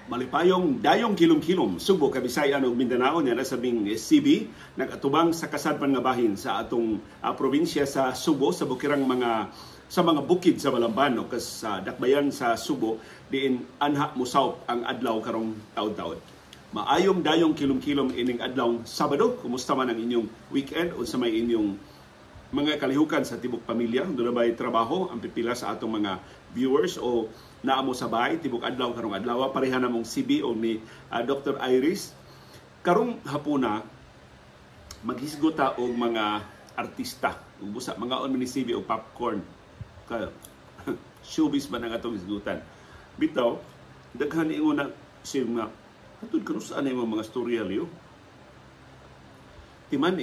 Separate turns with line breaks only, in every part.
Malipayong dayong kilom-kilom Subo, Kabisayan ug Mindanao niya nasabing CB nagatubang sa kasadpan nga bahin sa atong probinsya sa Subo sa bukirang sa mga bukid sa Balamban o sa dakbayan sa Subo diin anha musawp ang adlaw karong taud-taud. Maayong dayong kilom-kilom ining adlaw Sabado. Kumusta man ang inyong weekend o sa may inyong mga kalihukan sa tibok pamilya? Doon na ba'y trabaho ang pipila sa atong mga viewers o naamo sa bahay tibok adlaw karong adlaw? Pareha namong CB o ni Dr. Iris. Karong hapuna maghisgota og mga artista. Busa mga on ni CB og popcorn. Showbiz man ang atong hisgutan. Bitaw daghan ingon na sim nga atud kuno saan ang mga storya liyo. Timan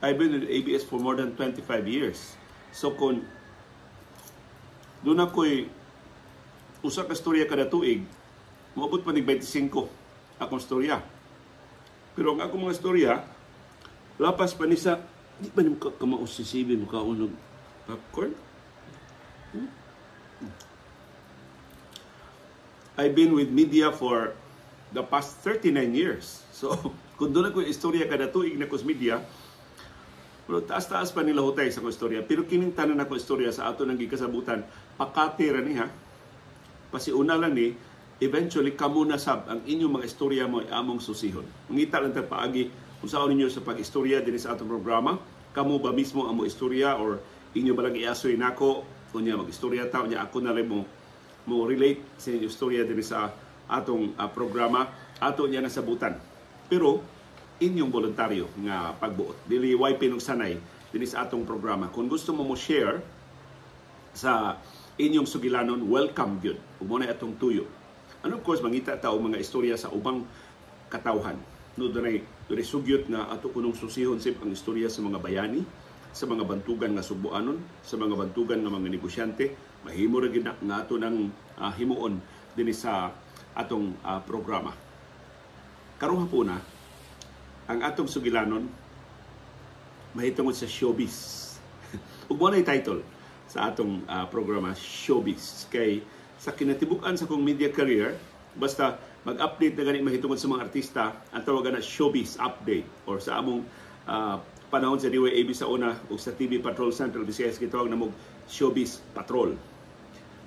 I've been in ABS for more than 25 years. So kung doon ako'y usa ka storya kada tuig, maabot pa nig 25 akong storya. Pero ang akong mga storya, lapas pa ni sa, di ba niyo kamaos si CB mo kaunog popcorn? I've been with media for the past 39 years. So kung doon ako'y istorya kada tuig na kus media, pero taas-taas pa nila hutay sa kong istorya. Pero kining tanan ako istorya sa ato nang gikasabutan, pakatira niya, pasiuna lang ni, eventually kamo na sab ang inyong mga istorya mo ay among susihon. Mangita lang tayo paagi kung saan ninyo sa pag-istorya din sa atong programa. Kamo ba mismo ang mo istorya or inyo ba lang iasoy nako o niya mag-istorya ta o niya ako na rin mo relate sa inyong istorya din sa atong programa. Ato niya nasabutan. Pero inyong voluntaryo nga pagbuot. Dili way pinugsanay din sa atong programa. Kung gusto mo share sa inyong sugilanon, welcome gyud. Ug mo na atong tuyo. And of course, mangita ta og mga istorya sa ubang katawhan. No dunay sugyot nga ato kunong susihon sip ang istorya sa mga bayani, sa mga bantugan nga subuanon, sa mga bantugan nga mga negosyante, mahimo ra gyud nga ato nang himuon din sa atong programa. Karong hapuna ang atong sugilanon mahitungod sa showbiz. Ug mo na title sa atong programa, Showbiz. Kay sa kinatibukan sa kong media career, basta mag-update na gani mahitungod sa mga artista, ang tawagan na Showbiz Update or sa among panahon sa DYAB sa una o sa TV Patrol Central Visayas gitawag na mo Showbiz Patrol.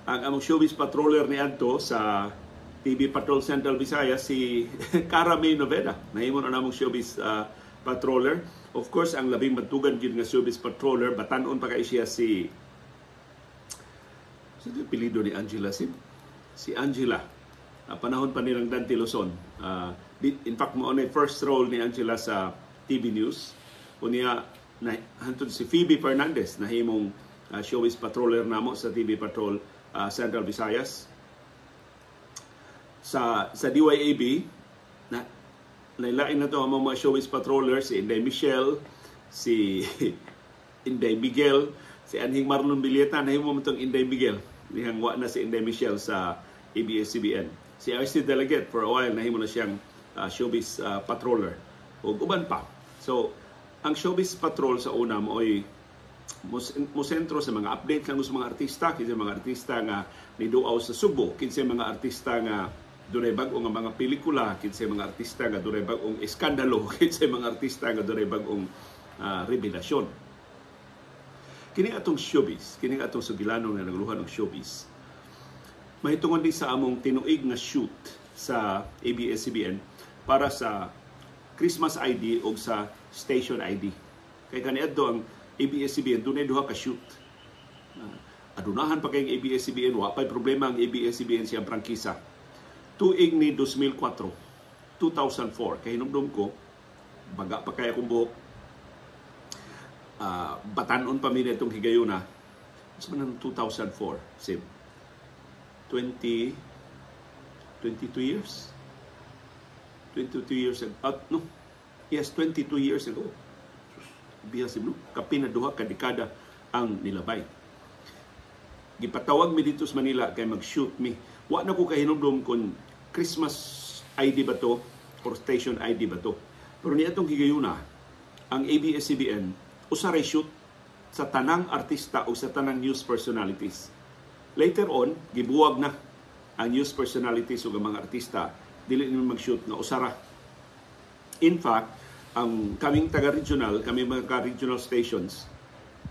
Ang among Showbiz Patroller ni adto sa TV Patrol Central Visayas si Cara May Novena. Nahimon na namong Showbiz Patroller. Of course, ang labing bantugan gyud nga Showbiz Patroller, batanon pa kay siya si apelyido ni Angela Sim. Si Angela. Panahon pa nilang Dante Luzon. In fact, mo na first role ni Angela sa TV News. Unya hantod si Phoebe Fernandez nahimong Showbiz Patroller namo sa TV Patrol Central Visayas. Sa DYAB na nailain na to ang mga Showbiz Patroller, si Inday Michelle, si Inday Miguel, si Anhing Marlon Bilieta, nahimo mo itong Inday Miguel, nihangwa na si Inday Michelle sa ABS-CBN. Si RC Delegate for a while nahimo na siyang Showbiz Patroller o uban pa. So ang Showbiz Patrol sa una mo ay musentro sa mga update lang sa mga artista, kinsa mga artista nga niduaw sa Subo, kinsa mga artista nga dunay bag-ong mga pelikula, kinsa mga artista nga dunay bag-ong iskandalo, kinsa mga artista nga dunay bag-ong revelasyon. Kini atong showbiz, kini atong sugilanon nga nagluhan ng showbiz. Mahitungod din sa among tinuig nga shoot sa ABS-CBN para sa Christmas ID o sa Station ID. Kay kaniadto ang ABS-CBN dunay duha ka shoot. Adunahan pa kay ABS-CBN, wa pay problema ang ABS-CBN siyang prangkisa. Tuig ni 2004, 2004, kay hinumdum ko, baga pa kaya kong buhok, batanon pa min itong higayuna, mas man 2004, sim, 22 years? 22 years ago, no, yes, 22 years ago. Bihasim, no? Kapinaduha ka dekada ang nilabay. Gipatawag mi dito sa Manila kay mag-shoot mi. Wa na ko kahinumdum kung Christmas ID ba to or Station ID ba to. Pero niadtong higayuna, ang ABS-CBN usaray shoot sa tanang artista o sa tanang news personalities. Later on, gibuwag na ang news personalities o mga artista dili nimo mag-shoot nga usara. In fact, ang kaming taga-regional, kami mga regional stations,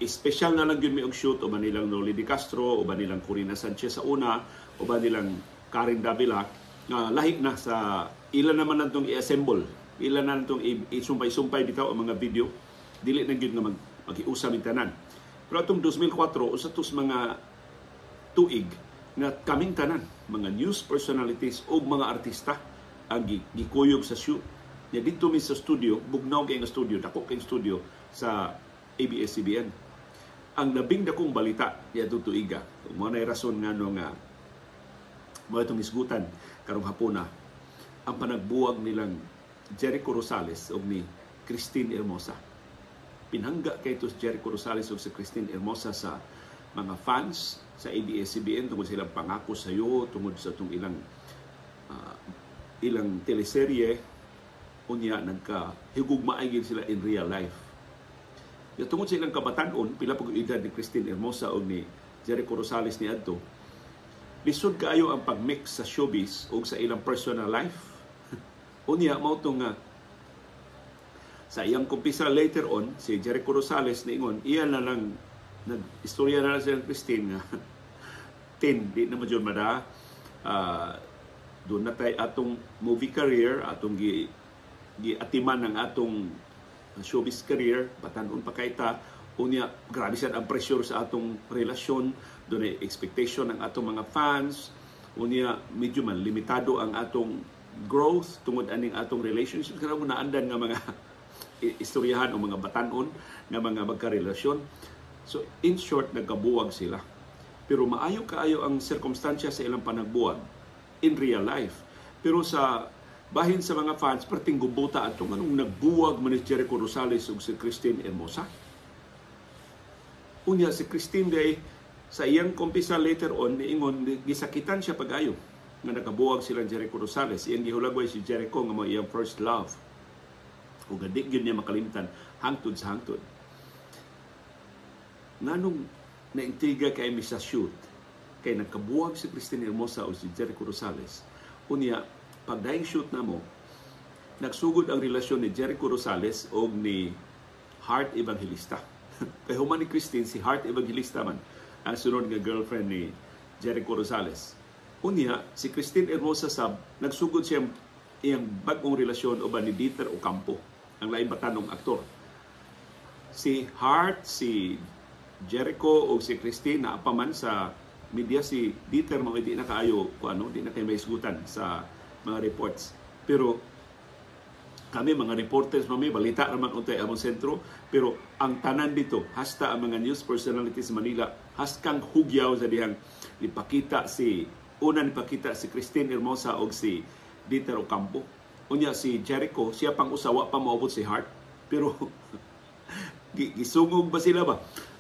special na lang yun may og-shoot o ba nilang Noli de Castro o ba nilang Corina Sanchez sa una o ba nilang Karen Davila nga lahi na sa ilan naman natong i-assemble, ilan na natong isumpay-sumpay bitaw ang mga video, dili na gyud nga mag-iusam ang tanan. Pero atong 2004 usa tos mga tuig na kaming tanan, mga news personalities o mga artista ang gikuyog sa shoot. Ya dito mi sa studio, bugnaw kay nga studio, dako kay studio sa ABS-CBN. Ang labing dakong balita ya tuiga. Mo na rason nga no nga mo itong isgutan karong hapuna ang panagbuwag nilang Jericho Rosales ug ni Christine Hermosa. Pinangga kay ito si Jericho Rosales ug si Christine Hermosa sa mga fans sa ABS-CBN tungod silang pangako sa iyo, tungod sa itong ilang teleserye, unya nagkahigugmaay gid sila in real life. Ya tungod sa ilang kabatan-on, pila pag edad ni Christine Hermosa o ni Jericho Rosales ni adto, lisod kaayo ang pagmix sa showbiz o sa ilang personal life. Unya mao tong sa iyang kumpisa later on, si Jericho Rosales niingon, iya na lang nag-istorya na lang siya ng Christine nga 10, di na madyon mada. Doon na tayo atong movie career, atong giatiman ng atong showbiz career, batanon pa kay ta. Unya, grabe siya ang pressure sa atong relasyon, doon ay expectation ng atong mga fans. Unya, medyo man limitado ang atong growth tungod aning atong relationship. Kaya mo naandan nga mga istoryahan o mga batanon nga mga magkarelasyon. So, in short, nagkabuwag sila. Pero maayo kaayo ang sirkumstansya sa ilang panagbuwag in real life. Pero sa bahin sa mga fans, perting gubuta atong anong nagbuwag man ni Jericho Rosales ug si Christine Hermosa. Unya si Christine day sa iyang kumpisa later on niingon gisakitan siya pag-ayo nga nakabuwag sila Jericho Rosales. Iyang gihulagway si Jericho nga mao iyang first love. Ug di gyud niya makalimtan hangtod sa hangtod. Nganong naintriga kay mi sa shoot kay nagkabuwag si Christine Hermosa o si Jericho Rosales. Unya pagdaing shoot na mo, nagsugod ang relasyon ni Jericho Rosales o ni Heart Evangelista. Kaya human ni Christine, si Heart Evangelista man ang sunod nga girlfriend ni Jericho Rosales. Unya, si Christine Hermosa sab, nagsugod siya iyang bagong relasyon o ba ni Dieter Ocampo, ang laing batanong aktor. Si Heart, si Jericho o si Christine naapaman sa media. Si Dieter mga di na kaayo di na kayo may isgutan sa mga reports. Pero kami mga reporters balita naman untay among sentro, pero ang tanan dito hasta ang mga news personalities sa Manila haskang hugyaw sa dihang nipakita si Christine Hermosa o si Dieter Ocampo. Unya si Jericho, siya pang usawa pa maubot si Heart, pero gisungog ba sila ba?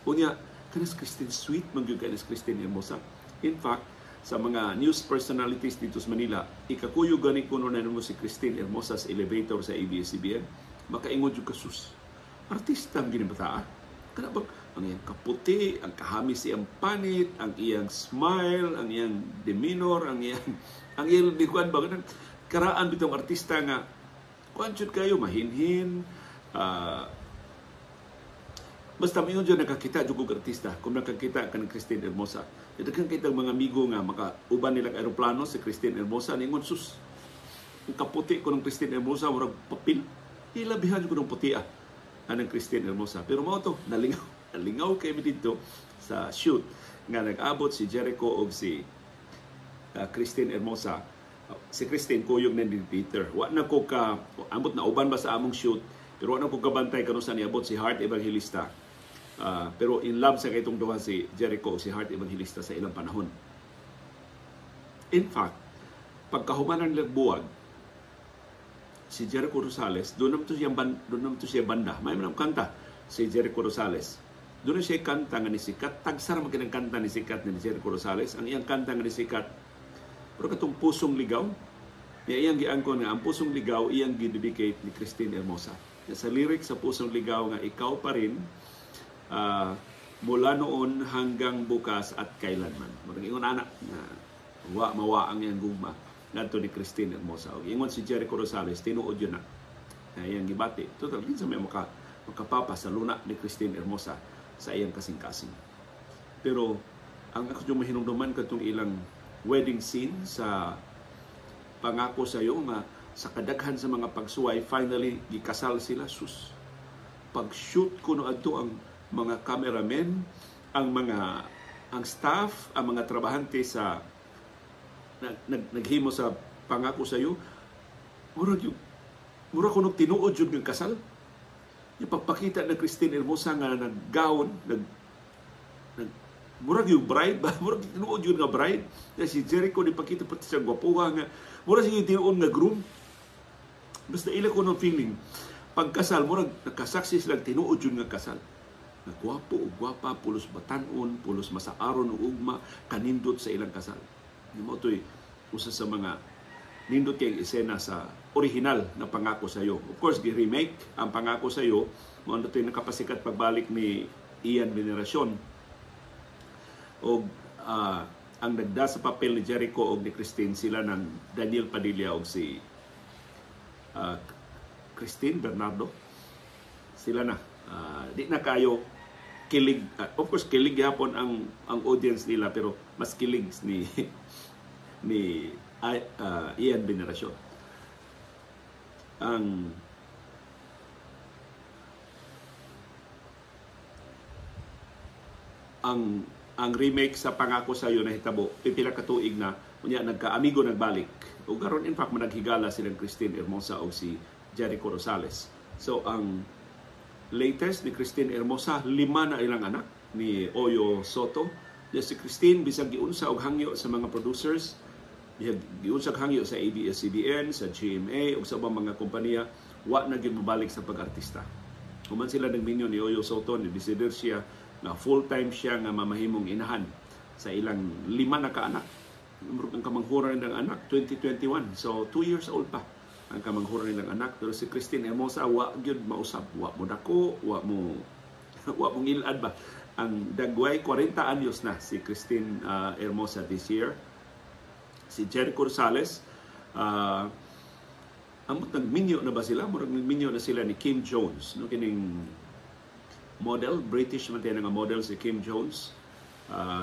Unya kanas Christine sweet man gyud kanas Christine Hermosa. In fact, sa mga news personalities dito sa Manila, ikakuyo gani kuno na mo si Christine Hermosa sa elevator sa ABS-CBN. Makaingon yung kasus. Artista ang ginibataan. Kana bang ang iyang kaputi, ang kahamis iyang panit, ang iyang smile, ang iyang demeanor, ang iyang likuan ba ganun. Karaan bitong artista nga kuan jud kayo mahinhin. Basta mayon dyan nakakita jud og artista kung nakakita ka ng Christine Hermosa. Daghang kitang mga amigo nga makauban nilang aeroplano si Christine Hermosa ningon sus. Ang kaputi ko ng Christine Hermosa murag papel. Hilabihan ko ng puti anang Christine Hermosa. Pero mao to nalingaw kay mi dito sa shoot nga nag-abot si Jericho og si Christine Hermosa. Si Christine kuyog na ni Peter. Wa na ko ka ambot na uban ba sa among shoot, pero wa na ko kabantay kanu sa niabot si Heart Evangelista. Pero in love sa kaitong duha si Jericho o si Heart Evangelista sa ilang panahon. In fact, pagkahuman ng nagbuwag, si Jericho Rosales, doon naman to siya banda. May manang kanta si Jericho Rosales. Doon siya kanta nga ni sikat. Tagsara magkinang kanta ni sikat ni Jericho Rosales. Ang iyang kanta nga ni sikat, pero katong Pusong Ligaw, iyang giangkon nga ang Pusong Ligaw, iyang gidedicate ni Christine Hermosa. Sa lyrics sa Pusong Ligaw nga, ikaw pa rin, mula noon hanggang bukas at kailanman. Maringon anak na wa mawa ang iyang gugma ngadto ni Christine Hermosa. Og ingon si Jericho Rosales tinuod yun na iyang gibati. Total kinsa may makapapa sa luna ni Christine Hermosa sa iyang kasing-kasing. Pero ang ako yung mahinungduman katong ilang wedding scene sa Pangako Sa'yo nga sa kadaghan sa mga pagsuway finally gikasal sila. Sus, pag-shoot kuno adto ang mga cameramen, ang staff, ang mga trabahante sa naghimo sa Pangako Sa'yo, mura kuno tinuod jud ng kasal. Yung pagpakita ng Christine Hermosa nga naggaon, murag yung bride ba? Murag tinuod yun nga bride. Si Jericho ni pakita pati siya gwapuha nga. Murag siya yung tinuod nga groom. Basta ila ko ng feeling. Pagkasal, murag nakasaksi silang tinuod yun nga kasal. Nagwapo o gwapa, pulos batanon, pulos masaaron o ugma, kanindot sa ilang kasal. Yung mo ito'y usa sa mga nindot kayong esena sa original na Pangako Sa'yo. Of course, gi-remake ang Pangako Sa'yo. Mga ito'y nakapasikat pagbalik ni Ian Veneracion. O ang nagda sa papel ni Jericho o ni Christine, sila ng Daniel Padilla o si Christine Bernardo. Sila na. Di na kayo kilig. Of course, kilig hapon ang audience nila, pero mas kilig ni Ian Veneracion. Ang remake sa Pangako Sa'yo na hitabo pipila ka tuig na unya nagka-amigo nagbalik. O karon in fact managhigala silang Christine Hermosa o si Jericho Rosales. So ang latest ni Christine Hermosa, 5 na ilang anak ni Oyo Soto. Si Christine bisag giunsa og hangyo sa mga producers, giunsa og hangyo sa ABS-CBN, sa GMA ug sa ubang mga kompanya, wa na gyud mabalik sa pag-artista. Human sila nagminyo ni Oyo Soto, ni Desider siya na full-time siya nga mamahimong inahan sa ilang 5 na kaanak. Ang kamanghuran ng anak 2021, so 2 years old pa ang kamanghuran ng anak. Pero si Christine Hermosa wa gyud mausab, wa mo dako, wa mo ngilad ba. Ang dagway 40 anyos na si Christine Hermosa this year. Si Jericho Rosales, nagminyo na ba sila? Murag nagminyo na sila ni Kim Jones, no, kining model, British man tayo nga model si Kim Jones.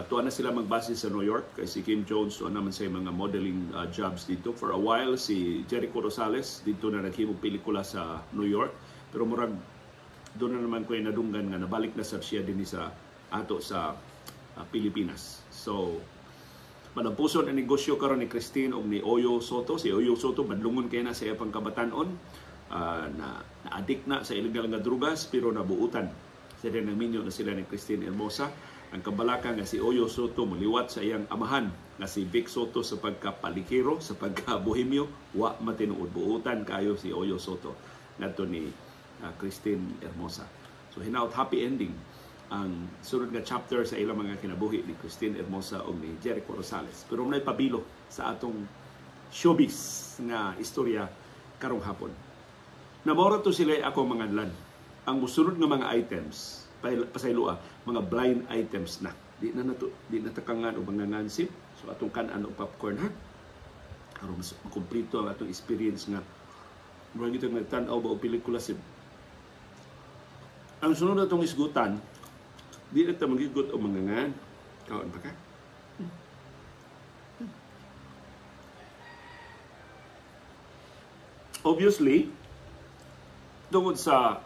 Tuwa na sila magbase sa New York kay si Kim Jones tuwa naman sa mga modeling jobs dito. For a while, si Jericho Rosales dito na naghimong pelikula sa New York. Pero murag doon na naman ko nadunggan nga nabalik na sa siya din sa ato sa Pilipinas. So, manampuson ang negosyo karon ni Christine o ni Oyo Soto. Si Oyo Soto, badlungon kayo na sa iyang pangkabatanon. Na-addict na sa illegal nga drugas pero nabuutan. Sila nagminyo na sila ni Christine Hermosa. Ang kabalaka nga si Oyo Soto muliwat sa iyang amahan nga si Vic Soto sa pagkapalikero, sa pagkabohemyo, wa matinuod. Buutan kayo si Oyo Soto ngadto ni Christine Hermosa. So hinaut happy ending ang sunod nga chapter sa ilang mga kinabuhi ni Christine Hermosa o ni Jericho Rosales. Pero may pabilo sa atong showbiz nga istorya karong hapon. Namora to sila ako mga lan. Ang musunod nga mga items pasaylua, mga blind items na. Di na takangan o mga ngansip. So atong kanan o popcorn ha. Aron mas makumplito ang atong experience nga murag ito nagtanaw ba o pelikula sib. Ang sunod na itong isgutan, di na ito magigot o mga ngan. Kawan pa ka? Obviously, tungod sa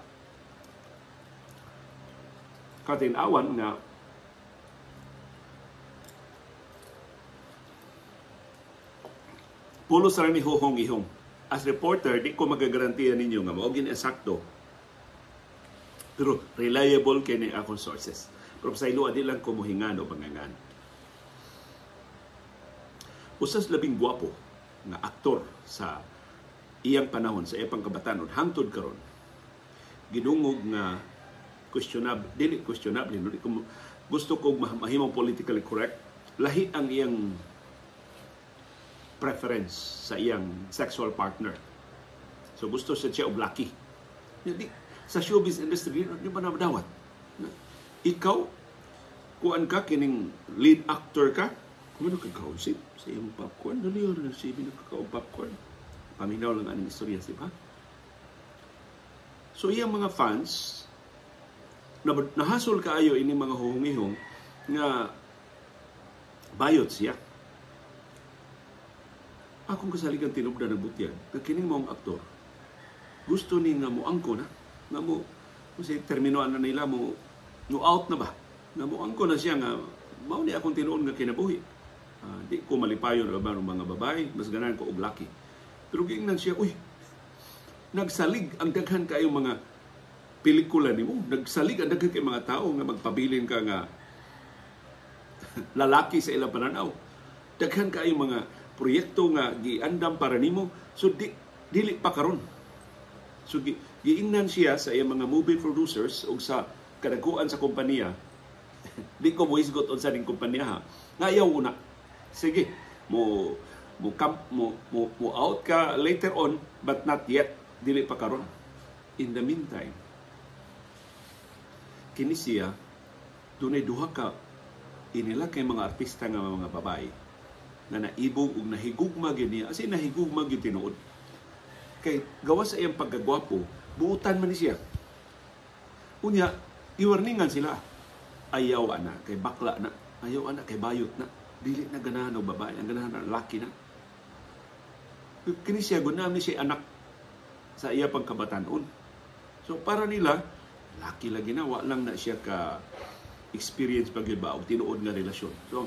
katinawan na pulos ra ni hohong-ihong. As reporter, di ko magagarantiya ninyo nga mao gini eksakto. Pero reliable kini akong sources. Pero sa ilo adi lang ko mohingan o pangangan. Usas labing gwapo nga aktor sa iyang panahon, sa iyang pangkabatanon hangtod karon. Gidungog nga questionable, gusto ko mahimong politically correct, lahi ang iyang preference sa iyang sexual partner. So gusto siya og lucky. Sa showbiz industry, di ba na madawat? Ikaw, kuan ka, kining lead actor ka, Ano kakausip sa iyong popcorn? Dali yun, nagsibi na kakao popcorn. Paminaw lang ang istorya, si pa. So, iyang mga fans, nahasol kaayo ini mga huhungihong nga bayot siya. Akong kasaligan tinubda ng butyan, kakining mong aktor, gusto ni nga mo angko na, nga mo, kasi terminoan na nila mo out na ba? Nga mo angko na siya nga, mao ni akong tinuon nga kinabuhi. Di ko malipayon ang mga babae, mas ganahan ko og laki. Pero giingnan siya, uy, nagsalig ang daghan kayong mga pelikula nimo, nagsalig ang daghan kayong mga tao nga magpabilin ka nga lalaki sa ilang pananaw. Daghan kayong mga proyekto nga giandam para nimo, so dili pa karon. So giingnan siya sa iyang mga movie producers o sa kadaguan sa kompanya. Di ko moisgot unsa ning kompanya ha. Ngayaw una. Sige, mo out ka later on, but not yet. Dili pa karon. In the meantime, kini siya dunay duha ka inila kay mga artista nga mga babae na naibog ug nahigugma gyud niya. As in, nahigugma gyud tinuod. Kay gawa sa iyang pagkagwapo, buutan man ni siya. Unya, iwarningan sila. Ayaw ana kay bakla na. Ayaw ana kay bayot na. Dili na ganahan og babae, ang ganahan na laki na. Kini siya gunam ni siya anak sa iya pagkabatanon. So para nila, laki lagi na, wa lang na siya ka experience pag iba o tinuod nga relasyon. So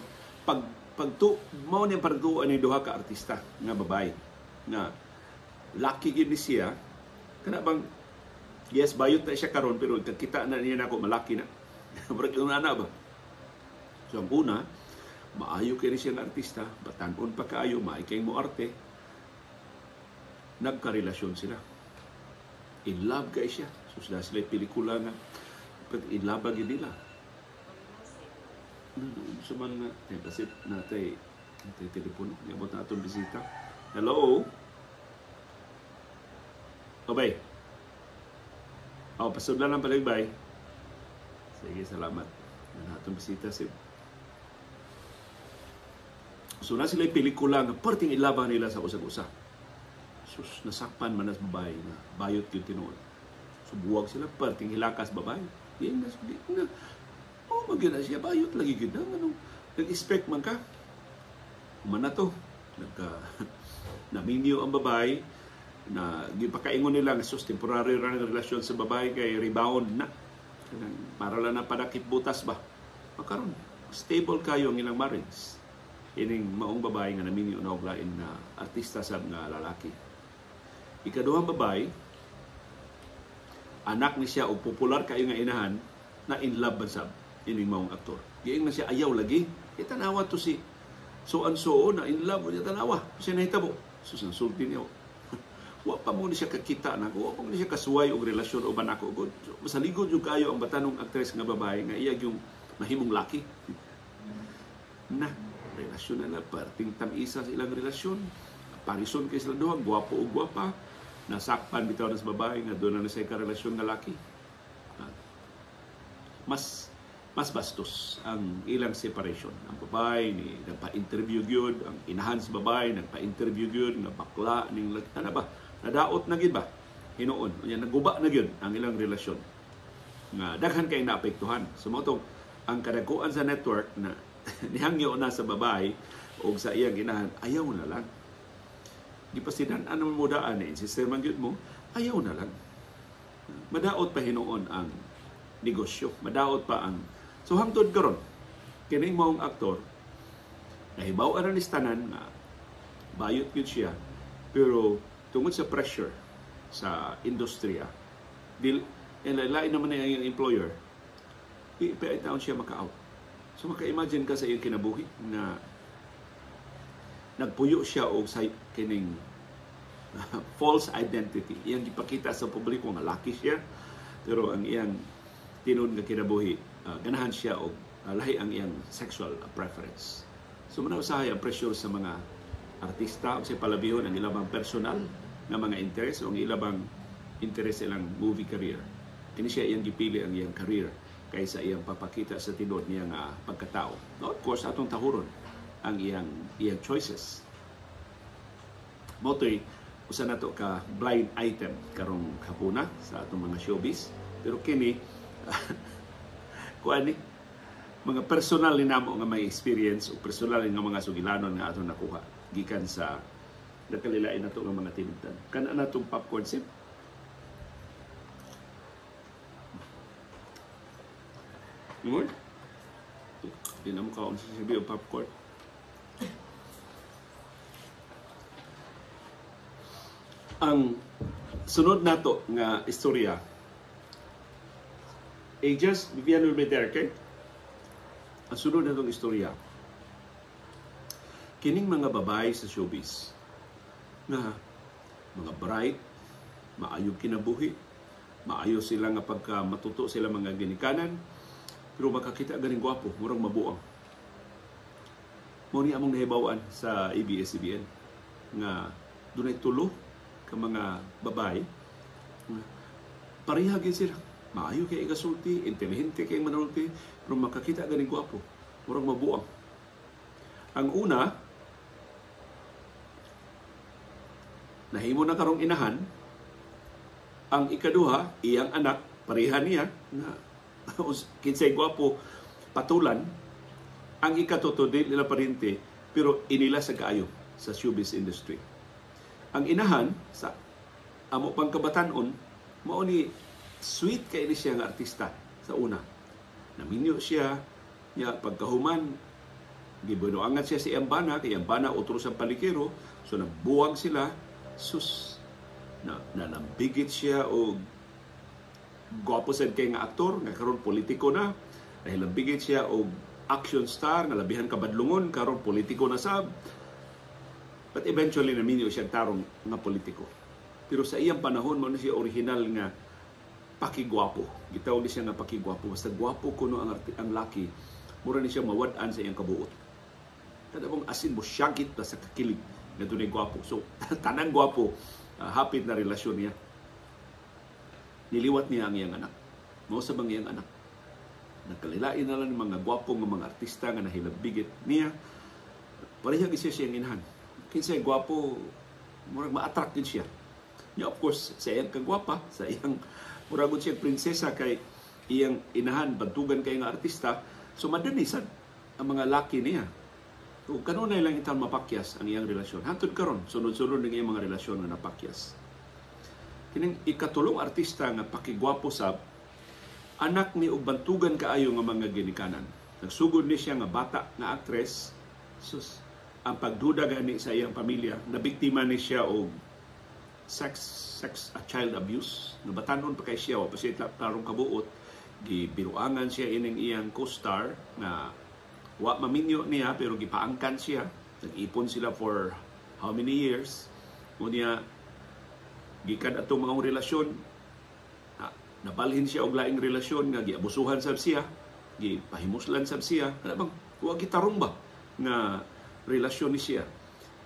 mao ni pagtuon ni duha ka artista nga babae nga laki gid ni siya, kana bang yes bayot na siya karon pero kita na niya nako malaki na. Murag yung ana ba? So ang una, maayo kay siya nga artista, batanon pa kaayo, maikay mo arte. Nagkarelasyon sila. In love kay siya. So sila pelikula nga in love gid nila. Suman nga, kasi natay telepono, nabot na itong bisita. Hello? Okay. Pasod na lang palagbay. Sige, salamat. Na itong bisita. So na sila pelikula nga parting ilabang nila sa usag-usa. Sus, nasakpan man as babae na bayot yung tinuod. So buwag sila parting hilakas babae. Yan na. Magyan na siya, bayot lagi gid na. Nag-expect man ka. Umana to. Naminyo ang babae na gipakaingon nila nga sus temporary ra nga relasyon sa babae kay rebound na. Para lang na padakip butas ba. Makaron, stable kayo ang ilang marriage. Ining maong babae nga naminyo na og lain na artista sa nga lalaki. Ikaduhang babae, anak ni siya o popular kayo nga inahan na in love man sab ining maong aktor. Giing na siya ayaw lagi. Itanawa to si so and so na in love niya tanawa. Kasi nahitabo. So sulti niya. Wa pa mo ni siya kakita na. Wa pa mo ni siya kasuway og relasyon o banako og. So, masaligod yung kayo ang batanong aktres nga babae nga iya yung mahimong laki. Na, relasyon na parting tamisa sa ilang relasyon. Parison kay sila duha, gwapo o gwapa. Nasakpan bitaw na sa babae nga doon na siya karelasyon nga laki. Mas bastos ang ilang separation. Ang babae ni nagpa-interview gyud, ang inahan sa babae nagpa-interview gyud nga bakla ning ano ba? Nadaot na gyud ba? Hinuon, unya naguba na gyud ang ilang relasyon. Nga daghan kay naapektuhan. Sumotong ang kadakuan sa network na nihangyo na sa babae o sa iyang inahan, ayaw na lang. Di pa sinan anong mudaan ni sister man gyud mo, ayaw na lang. Madaot pa hinuon ang negosyo. Madaot pa ang so hangtod karon kining maong aktor nahibaw aran ni tanan nga bayot gyud siya pero tungod sa pressure sa industriya lain naman na yung employer ipaitaon siya maka-out. So maka-imagine ka sa iyong kinabuhi na nagpuyo siya og sa kining false identity. Iyang gipakita sa publiko nga laki siya pero ang iyang tinud nga kinabuhi ganahan siya o lahi ang iyang sexual preference. So manausahay ang pressure sa mga artista o sa palabihon ang ilabang personal na mga interes o ang ilabang interes sa ilang movie career. Kini siya iyang gipili ang iyang career kaysa iyang papakita sa tinod niya nga pagkatao. No, of course, atong tahuron ang iyang choices. Motoy usa nato ka blind item karong hapuna sa atong mga showbiz, pero kini kuan ni mga personal ni namo nga may experience o personal nga mga sugilanon nga atong nakuha gikan sa nakalilain nato nga mga tinubdan. Kana natong popcorn sip. Ngol? Di na mo kaon sa sabi o popcorn. Ang sunod nato nga istorya, just Vivian will be there, okay? Ang sunod natong istorya, kining mga babae sa showbiz na mga bright, maayong kinabuhi, maayo sila nga pagka matuto sila mga ginikanan, pero makakita ganing gwapo, murang mabuang. Mo ni among nahibawan sa ABS-CBN nga dunay tulo ka mga babae, pareha gyud sila. Maayo kay igasulti, intelihente kay manulti, pero makakita ganing gwapo, murang mabuang. Ang una, nahimo na karong inahan. Ang ikaduha, iyang anak, pareha niya, na kinsay gwapo, patulan. Ang ikatuto, di nila parente, pero inila sa kaayo sa showbiz industry. Ang inahan, sa amo pang kabatanon, mao ni sweet kay ni siya nga artista sa una. Naminyo siya, niya pagkahuman, gibunuangan siya si Ambana, kay Ambana utros ang palikero, so nagbuwag sila, sus, nalambigit siya o gwapo sad kay nga aktor, nga karon politiko na, dahil nalambigit siya o action star, nga labihan kabadlungon, karon politiko na sab. But eventually naminyo siya tarong nga politiko. Pero sa iyang panahon, mo na siya original nga pakigwapo. Gitawag ni siya nga pakigwapo. Basta gwapo kuno ang laki, mura ni siya mawad-an sa iyang kabuot. Kada bang asin mo syagit sa kakilig na dunay gwapo. So, tanang gwapo, hapit na relasyon niya. Niliwat niya ang iyang anak. Mao sa bang iyang anak. Nagkalilain na lang ng mga gwapo ng mga artista nga nahilabigit niya. Parehag siya siyang inahan. Kinsay gwapo, murag ma-attract din siya. Niya, of course, sa iyang kagwapa, sa iyang murag siyang prinsesa kay iyang inahan, bantugan kay nga artista. So, madanisan ang mga laki niya. So, kanunay lang itang mapakyas ang iyang relasyon. Hantod karon, sunod-sunod ng iyang mga relasyon na napakyas. Kining ikatulong artista nga pakigwapo sab, anak ni og bantugan kaayo nga mga ginikanan. Nagsugod ni siya nga bata nga actress. Sus, ang pagduda gani sa iyang pamilya, nabiktima ni siya og child abuse. Nabatanon pa kay siya, wa pa siya tarong kabuot. Gibiruangan siya ining iyang co-star na wa maminyo niya pero gipaangkan siya. Nag-ipon sila for how many years. Unya gikan atong mga relasyon, nabalhin siya og laing relasyon nga giabusuhan sab siya, gipahimuslan sab siya. Kana bang wa gitarong ba nga relasyon ni siya.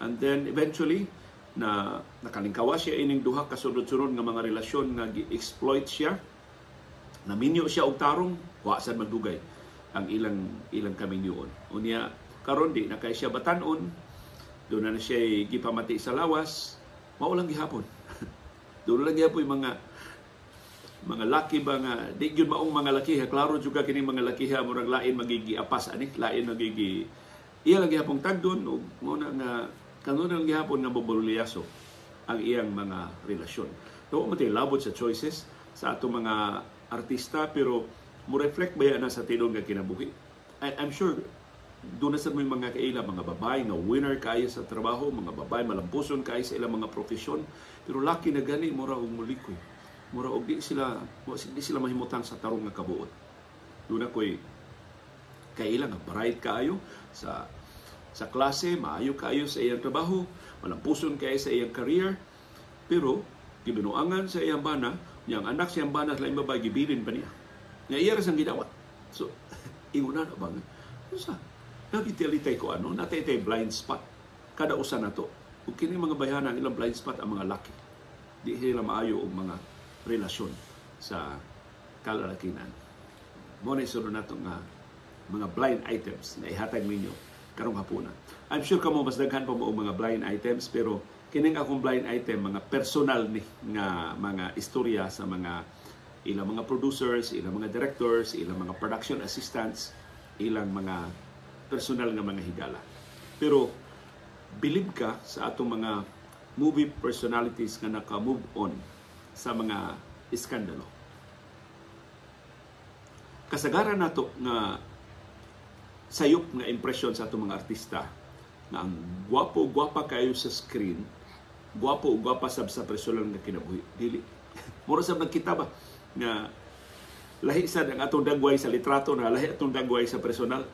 And then eventually na nakalingkawa siya ining duha ka sunod-sunod nga mga relasyon nga gi-exploit siya. Naminyo siya og tarong, wa sad magdugay ang ilang kaminyoon. Unya karon di na kay siya batanon, doon na siya gipamati sa lawas, mao lang gihapon. Doon lang gihapon mga laki ba nga di gyud maong mga laki ha, klaro juga kini mga laki ha, murag lain magigiapas ani, lain magigi iya lang gihapon tagdon ug mo na nga kanunay lang gihapon nga bobolyaso ang iyang mga relasyon. So mo tay labot sa choices sa ato mga artista, pero mo reflect ba yan sa tinud nga kinabuhi. I'm sure doon na sa mga kaila, mga babae nga winner kayo sa trabaho, mga babae malampuson kayo sa ilang mga profesyon, pero laki na gani mura og mulikoy, mura og di sila mahimutang sa tarong nga kabuot. Doon na ko'y kaila nga bright kayo sa klase, maayo kayo sa iyang trabaho, malampuson kayo sa iyang career, pero gibinuangan sa iyang bana, yang anak sa iyang bana sa laing babae, gibilin pa niya. Nga iya rin ang gidawat. So, inguna na ba nga? Sa nagitalitay ko natay blind spot. Kada usa na to. Kung kini mga bayana, ilang blind spot ang mga laki. Di sila maayo og mga relasyon sa kalalakinan. Mo na isunod nato nga mga blind items na ihatag ninyo karong hapuna. I'm sure kamo mas daghan pa mo mga blind items, pero kining akong blind item mga personal ni nga mga istorya sa mga ilang mga producers, ilang mga directors, ilang mga production assistants, ilang mga personal nga mga higala. Pero bilib ka sa atong mga movie personalities nga naka-move on sa mga iskandalo. Kasagaran nato nga sayop nga impression sa atong mga artista na ang gwapo-gwapa kayo sa screen, gwapo-gwapa sab sa personal nga kinabuhi. Dili. Mura sab nagkita ba nga lahi sad ang atong dagway sa litrato na lahi atong dagway sa personal.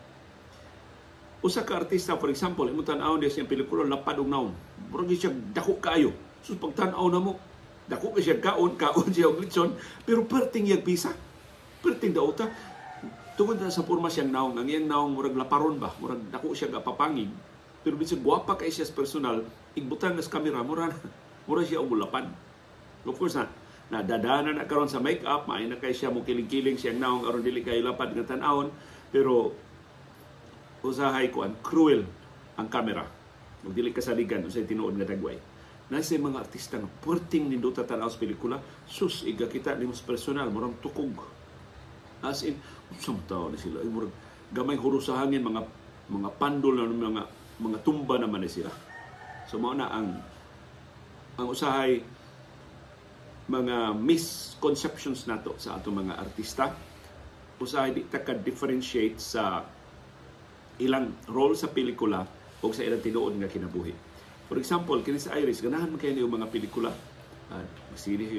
Usa ka artista, for example, imo tan-aw niya siyang pelikula lapad og naon. Mura gyud siya dako kayo. So pag tan-aw na mo, dako ka siya kaon siya og litson, pero perting yag pisa. Perting dauta. Tungod na sa porma siyang naong, ang iyang naong murag laparon ba, murag dako siya gapapangin. Pero bisan guwapa kay siya sa personal, igbutang sa kamera, mura siya og ulapan. Of course na dadana na karon sa makeup, maay na kay siya mo kiling-kiling siyang naong aron dili kay lapad nga tan-awon, pero usahay ko ang cruel ang kamera. Ug dili kasaligan usay tinuod nga dagway. Nasa mga artista nga puwerteng ninduta tan-aw sa pelikula, sus iga kita nimo sa personal murang tukog. As in, usang tao na sila. Murag gamay huro sa hangin, mga pandol na mga tumba naman na sila. So mao na ang usahay mga misconceptions nato sa ato mga artista. Usahay di ta ka differentiate sa ilang role sa pelikula o sa ilang tinuod nga kinabuhi. For example, kini sa Iris, ganahan man kayo yung mga pelikula,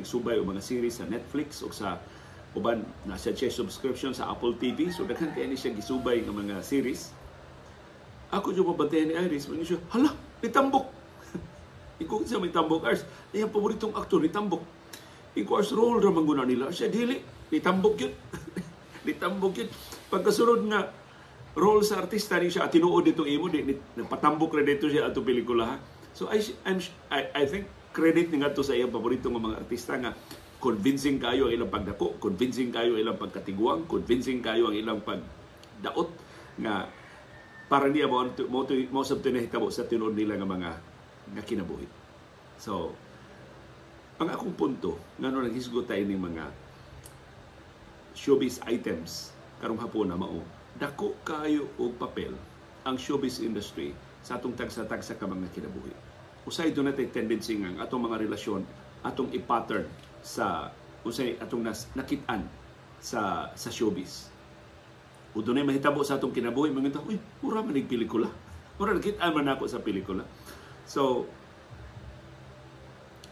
subay o mga series sa Netflix o sa uban na siya subscription sa Apple TV. So daghan kayo ni siya gisubay ng mga series. Ako yung mabantayan ni Iris, maging siya, hala, nitambok. Ikaw siya may tambok, Ars. Ay, ang paboritong aktor, nitambok. Ikaw, Ars, role ramang guna nila. Siya, dili, nitambok yun. Nitambok yun. Pagkasunod nga, role sa artista ni siya, tinuod itong imo, patambok na dito siya atong pelikula. So I think credit nga to sa iyang paborito ng mga artista nga convincing kayo ang ilang pagdako, convincing kayo ang ilang pagkatiguang, convincing kayo ang ilang pagdaot nga para niya mo sa tinahitabo sa tinuod nila nga mga nga kinabuhi. So ang akong punto ngano naghisgot tayo ning mga showbiz items karong hapon na mao dako kayo og papel ang showbiz industry sa atong tagsa-tagsa ka mga kinabuhi. Usay doon natin tendency nga atong mga relasyon, atong i-pattern sa usay atong nakitaan sa showbiz. O doon ay mahitabo sa atong kinabuhi, mga tao, uy, mura man yung pelikula. Mura nakitaan man ako sa pelikula. So,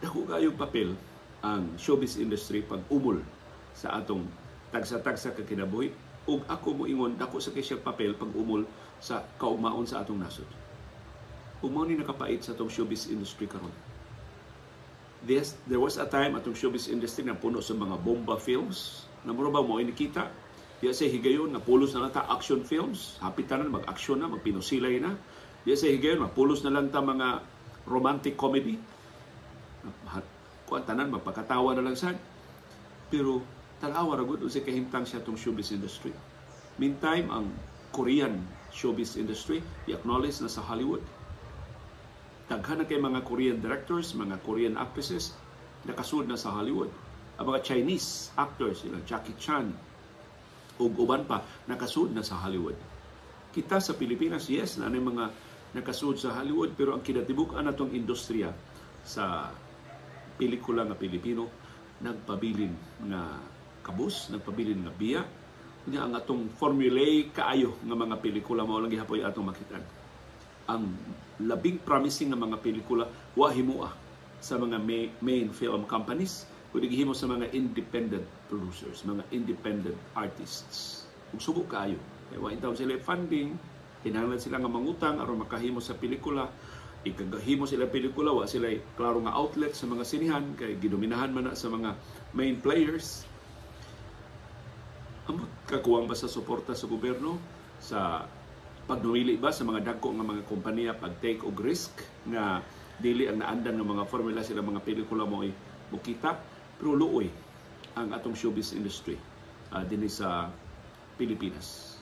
dako kayo papel ang showbiz industry pag umol sa atong tagsa-tagsa ka kinabuhi. Ug ako mo ingon dako sa kisya papel pag umol sa kaugmaon sa atong nasod. Ug mao ni nakapait sa atong showbiz industry karon. There was a time atong showbiz industry na puno sa mga bomba films. Namuro ba mo inikita? Diya sa higayon na pulos na lang ta action films, hapitan na mag-action na, magpinusilay na. Diya sa higayon mapulos na lang ta mga romantic comedy. Kuan tanan magpakatawa na lang sad. Pero tanawa ra gud usay kahimtang siya tong showbiz industry. Meantime, ang Korean showbiz industry i-acknowledge na sa Hollywood. Daghan na kay mga Korean directors, mga Korean actresses nakasud na sa Hollywood. Ang mga Chinese actors, sila Jackie Chan ug uban pa nakasud na sa Hollywood. Kita sa Pilipinas, yes, na mga nakasud sa Hollywood, pero ang kinatibuk-an natong industriya sa pelikula nga Pilipino nagpabilin nga kabus, nagpabilin nga biya. Nya ang atong formulaic kaayo nga mga pelikula mao lang gihapoy atong makitaan. Ang labing promising nga mga pelikula wa himua sa mga main film companies, kundi gihimo sa mga independent producers, mga independent artists. Ug subo kaayo. Kay wa intaw sila funding, kinahanglan sila nga mangutang aron makahimo sa pelikula. Ikagahimo sila pelikula, wa sila klaro nga outlet sa mga sinihan kay gidominahan man na sa mga main players. Amot kakuwang ba sa suporta sa gobyerno sa pagnuwili ba sa mga dagko nga mga kompanya pag-take og risk nga dili ang naandan ng mga formula sila mga pelikula mo ay mukita, pero luoy ang atong showbiz industry dinhi sa Pilipinas.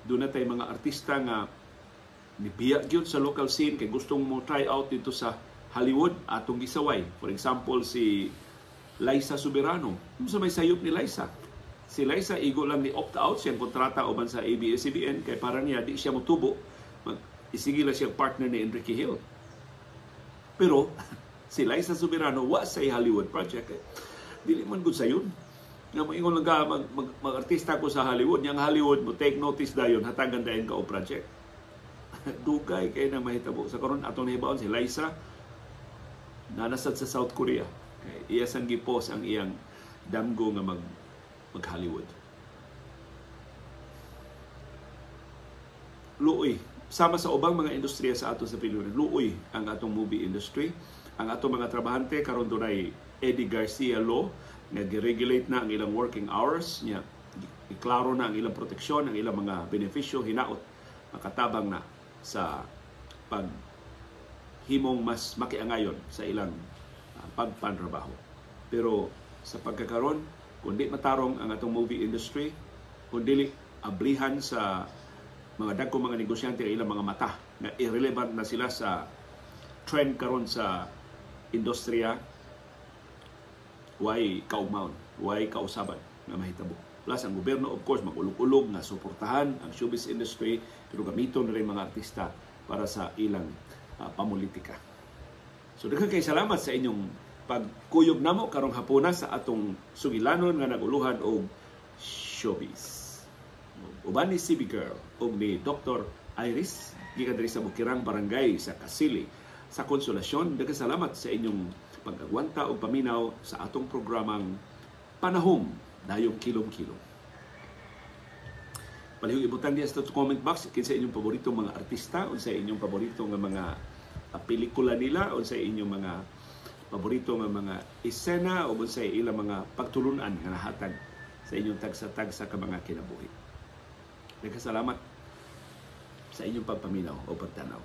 Doon na tayo mga artista nga nibiya gyud sa local scene kay gustong mo try out dito sa Hollywood atong gisaway. For example, si Liza Soberano. Sa may sayop ni Liza. Si Liza igo lang ni opt out siyang kontrata uban sa ABS-CBN kay para niya di siya motubo. Isigila siyang partner ni Enrique Hill. Pero si Liza Soberano wa sa Hollywood project. Dili man gud sayon. Nga moingon lang ka mag-artista ko sa Hollywood, yang Hollywood mo take notice dayon hatagan dayon ka o project. Dugay kay na mahitabo sa karon atong nahibaon si Liza nanasad sa South Korea. Kay iya sang gipos ang iyang damgo nga mag-Hollywood. Luoy sama sa ubang mga industriya sa ato sa Pilipinas, luoy ang atong movie industry. Ang atong mga trabahante karon dunay Eddie Garcia law nga gi-regulate na ang ilang working hours niya, iklaro na ang ilang proteksyon, ang ilang mga benepisyo, hinaot makatabang na sa paghimong mas makiangayon sa ilang pagpantrabaho. Pero sa pagkakaroon, kundi matarong ang atong movie industry, kundi ablihan sa mga dagkong mga negosyante ang ilang mga mata na irrelevant na sila sa trend karon sa industriya, why kaugmaon, why kausaban nga mahitabo. Plus, ang gobyerno, of course, mag-ulog-ulog na suportahan ang showbiz industry, pero gamiton na rin mga artista para sa ilang pamulitika. So, daghang kay salamat sa inyong pagkuyog namo karong hapuna sa atong sugilanon nga naguluhan og showbiz. Uban ni CB Girl o ni Dr. Iris, gikan diri sa Bukirang Barangay sa Kasili, sa Konsolasyon. Daghang salamat sa inyong pag-agwanta o paminaw sa atong programang Panahom Dayong Kilom-Kilom. Palihog ibutan diya sa comment box kinsa inyong paboritong mga artista, unsa inyong paborito nga mga pelikula nila, unsa inyong mga paborito nga mga eksena o unsa ilang mga pagtulunan nga nahatag sa inyong tagsa-tagsa ka mga kinabuhi. Nagkasalamat sa inyong pagpaminaw o pagtanaw.